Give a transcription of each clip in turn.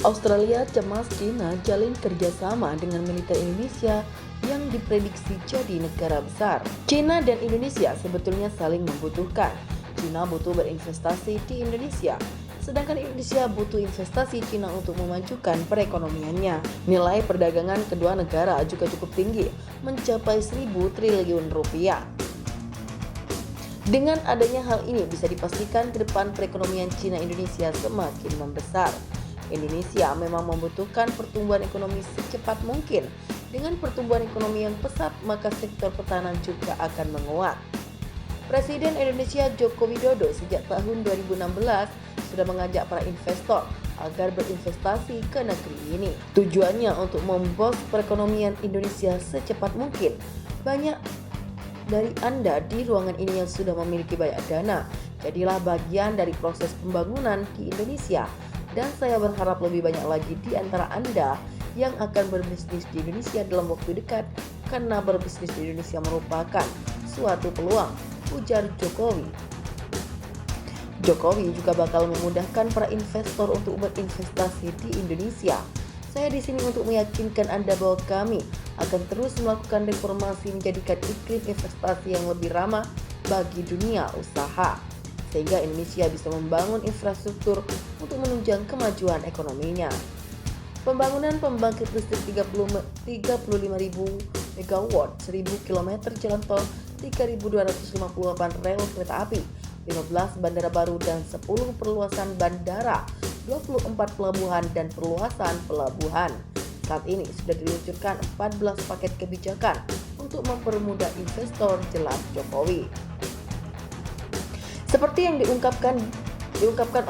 Australia cemas China jalin kerjasama dengan militer Indonesia yang diprediksi jadi negara besar. China dan Indonesia sebetulnya saling membutuhkan. China butuh berinvestasi di Indonesia, sedangkan Indonesia butuh investasi China untuk memajukan perekonomiannya. Nilai perdagangan kedua negara juga cukup tinggi, mencapai 1.000 triliun rupiah. Dengan adanya hal ini bisa dipastikan ke depan perekonomian China Indonesia semakin membesar. Indonesia memang membutuhkan pertumbuhan ekonomi secepat mungkin. Dengan pertumbuhan ekonomi yang pesat, maka sektor pertahanan juga akan menguat. Presiden Indonesia Joko Widodo sejak tahun 2016 sudah mengajak para investor agar berinvestasi ke negeri ini. Tujuannya untuk memboost perekonomian Indonesia secepat mungkin. Banyak dari Anda di ruangan ini yang sudah memiliki banyak dana, jadilah bagian dari proses pembangunan di Indonesia. Dan saya berharap lebih banyak lagi di antara Anda yang akan berbisnis di Indonesia dalam waktu dekat, karena berbisnis di Indonesia merupakan suatu peluang, ujar Jokowi. Jokowi juga bakal memudahkan para investor untuk berinvestasi di Indonesia. Saya di sini untuk meyakinkan Anda bahwa kami akan terus melakukan reformasi menjadikan iklim investasi yang lebih ramah bagi dunia usaha, sehingga Indonesia bisa membangun infrastruktur untuk menunjang kemajuan ekonominya. Pembangunan pembangkit listrik 35.000 MW, 1.000 km jalan tol, 3.258 rel kereta api, 15 bandara baru dan 10 perluasan bandara, 24 pelabuhan dan perluasan pelabuhan. Saat ini sudah diluncurkan 14 paket kebijakan untuk mempermudah investor, jelas Jokowi. Seperti yang diungkapkan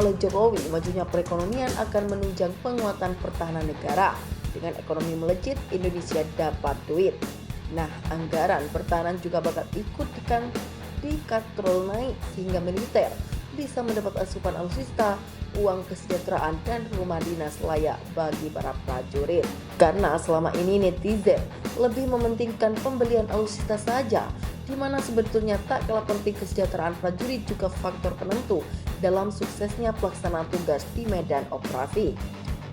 oleh Jokowi, majunya perekonomian akan menunjang penguatan pertahanan negara. Dengan ekonomi melejit, Indonesia dapat duit. Nah, anggaran pertahanan juga bakal ikut dikatrol naik sehingga militer bisa mendapat asupan alutsista, uang kesejahteraan, dan rumah dinas layak bagi para prajurit. Karena selama ini netizen lebih mementingkan pembelian alutsista saja, di mana sebetulnya tak kalah penting kesejahteraan prajurit juga faktor penentu dalam suksesnya pelaksanaan tugas di medan operasi.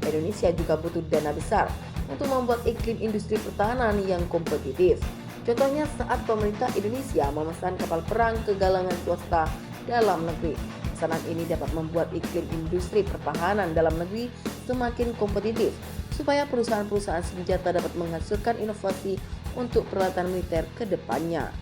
Indonesia juga butuh dana besar untuk membuat iklim industri pertahanan yang kompetitif. Contohnya saat pemerintah Indonesia memesan kapal perang ke galangan swasta dalam negeri. Pesanan ini dapat membuat iklim industri pertahanan dalam negeri semakin kompetitif, supaya perusahaan-perusahaan senjata dapat menghasilkan inovasi untuk peralatan militer ke depannya.